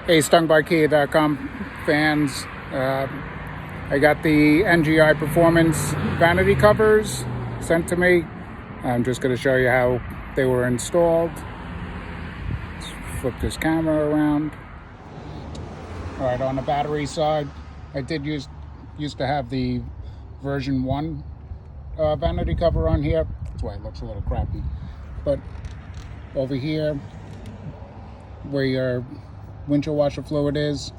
Hey, StungByKia.com fans, I got the NGI Performance vanity covers sent to me. I'm just going to show you how they were installed. Let's flip this camera around. All right, on the battery side, I did used to have the version 1 vanity cover on here. That's why it looks a little crappy. But over here, where your windshield washer fluid is,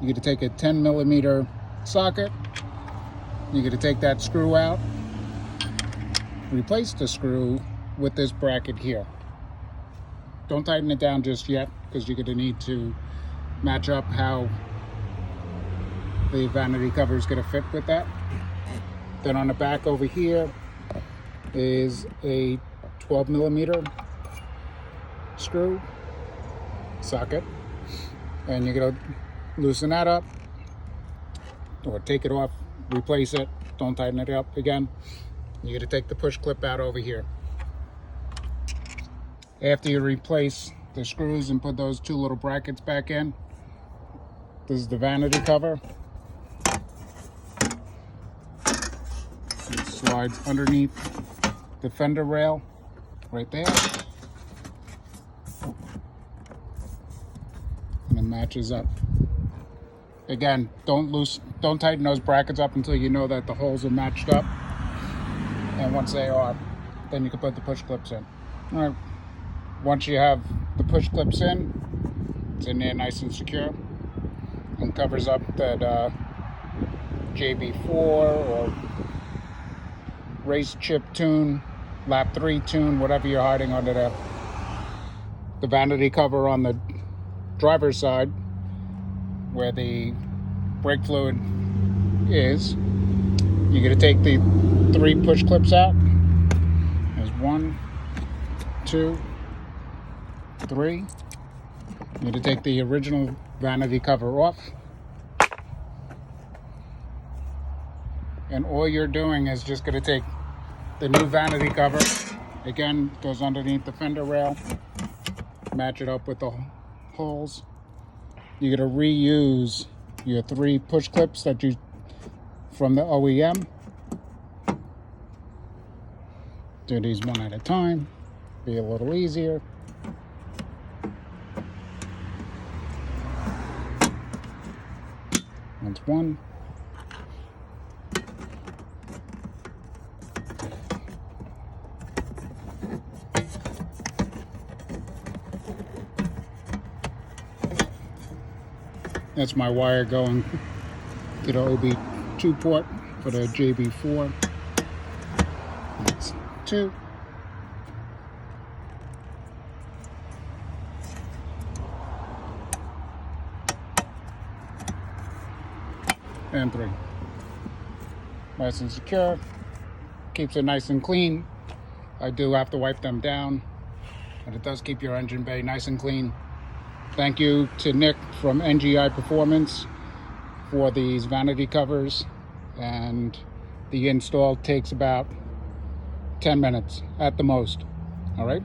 you're going to take a 10 millimeter socket. You're going to take that screw out, replace the screw with this bracket here. Don't tighten it down just yet, because you're going to need to match up how the vanity cover is going to fit with that. Then on the back over here is a 12 millimeter screw socket, and you're going to loosen that up or take it off, replace it. Don't tighten it up again. You're going to take the push clip out over here. After you replace the screws and put those 2 little brackets back in, this is the vanity cover. It slides underneath the fender rail right there, and it matches up. Again, don't tighten those brackets up until you know that the holes are matched up. And once they are, then you can put the push clips in. All right. Once you have the push clips in, it's in there nice and secure, and covers up that JB4 or race chip tune, lap 3 tune, whatever you're hiding under there. The vanity cover on the driver's side, where the brake fluid is, you're going to take the 3 push clips out. There's 1, 2, 3. You're going to take the original vanity cover off. And all you're doing is just going to take the new vanity cover, again, goes underneath the fender rail, match it up with the holes. You're going to reuse your 3 push clips that you from the OEM. Do these one at a time, be a little easier. That's 1. That's my wire going to the OB2 port for the JB4. That's 2. And 3. Nice and secure. Keeps it nice and clean. I do have to wipe them down, but it does keep your engine bay nice and clean. Thank you to Nick from NGI Performance for these vanity covers, and the install takes about 10 minutes at the most. All right.